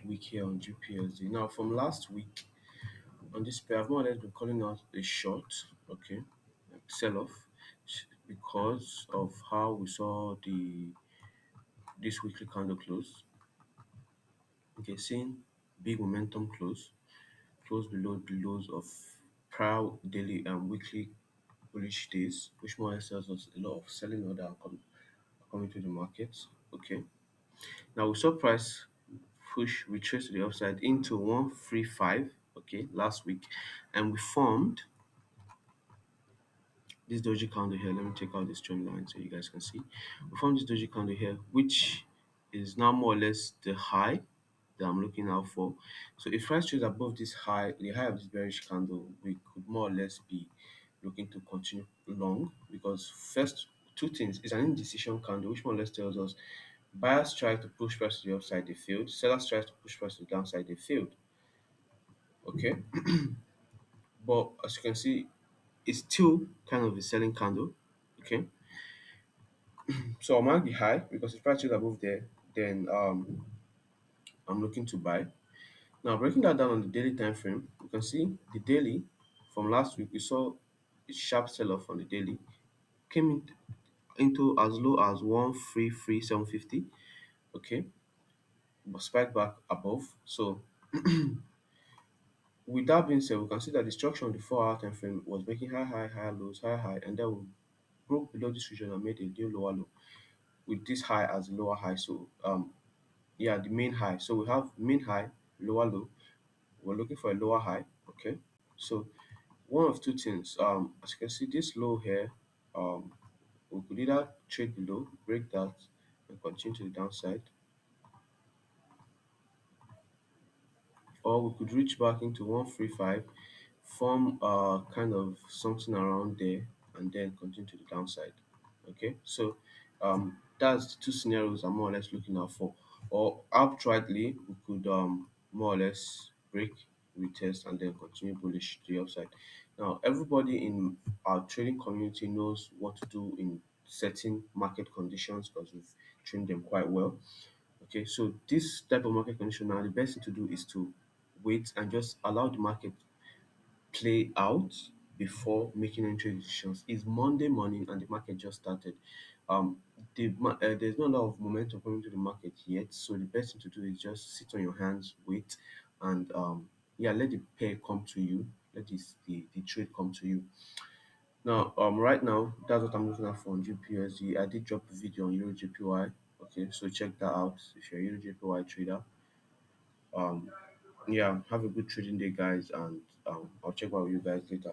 week here on Gbpusd. Now, from last week on this pair, I've more or less been calling out a short, okay, sell off because of how we saw this weekly candle close. Okay, seeing big momentum close below the lows of prior daily and weekly bullish days, which more or less tells us a lot of selling order coming to the market. Okay, now we saw price push retrace to the upside into 135, okay, last week, and we formed this doji candle here. Let me take out this trend line so you guys can see. We formed this doji candle here, which is now more or less the high that I'm looking out for. So if price trades above this high, the high of this bearish candle, we could more or less be looking to continue long, because first two things is an indecision candle, which more or less tells us buyers try to push price to the upside, they failed. Sellers try to push price to the downside, they failed. Okay, but as you can see, it's still kind of a selling candle. Okay, so I'll mark the high because if price trades above there, then I'm looking to buy. Now breaking that down on the daily time frame, you can see the daily from last week. We saw a sharp sell-off on the daily, came into as low as 133,750. Okay, but spiked back above. So with that being said, we can see that the structure on the 4 hour time frame was making high lows, high, and then we broke below this region and made a new lower low with this high as a lower high. So yeah, the main high. So we have main high, lower low. We're looking for a lower high. Okay, so one of two things. As you can see, this low here, we could either trade below, break that, and continue to the downside, or we could reach back into 135, form kind of something around there, and then continue to the downside. Okay, so that's the two scenarios I'm more or less looking out for. Or outrightly, we could more or less break, retest, and then continue bullish to the upside. Now, everybody in our trading community knows what to do in certain market conditions because we've trained them quite well. Okay, so this type of market condition now, the best thing to do is to wait and just allow the market play out before making any trade decisions. It's Monday morning and the market just started. There's not a lot of momentum coming to the market yet, so the best thing to do is just sit on your hands, wait, and yeah, let the pair come to you. Let the trade come to you. Now, right now, that's what I'm looking at for on GPUSD. I did drop a video on EuroJPY. Okay, so check that out if you're a EuroJPY trader. Um, yeah, have a good trading day, guys, and I'll check out with you guys later.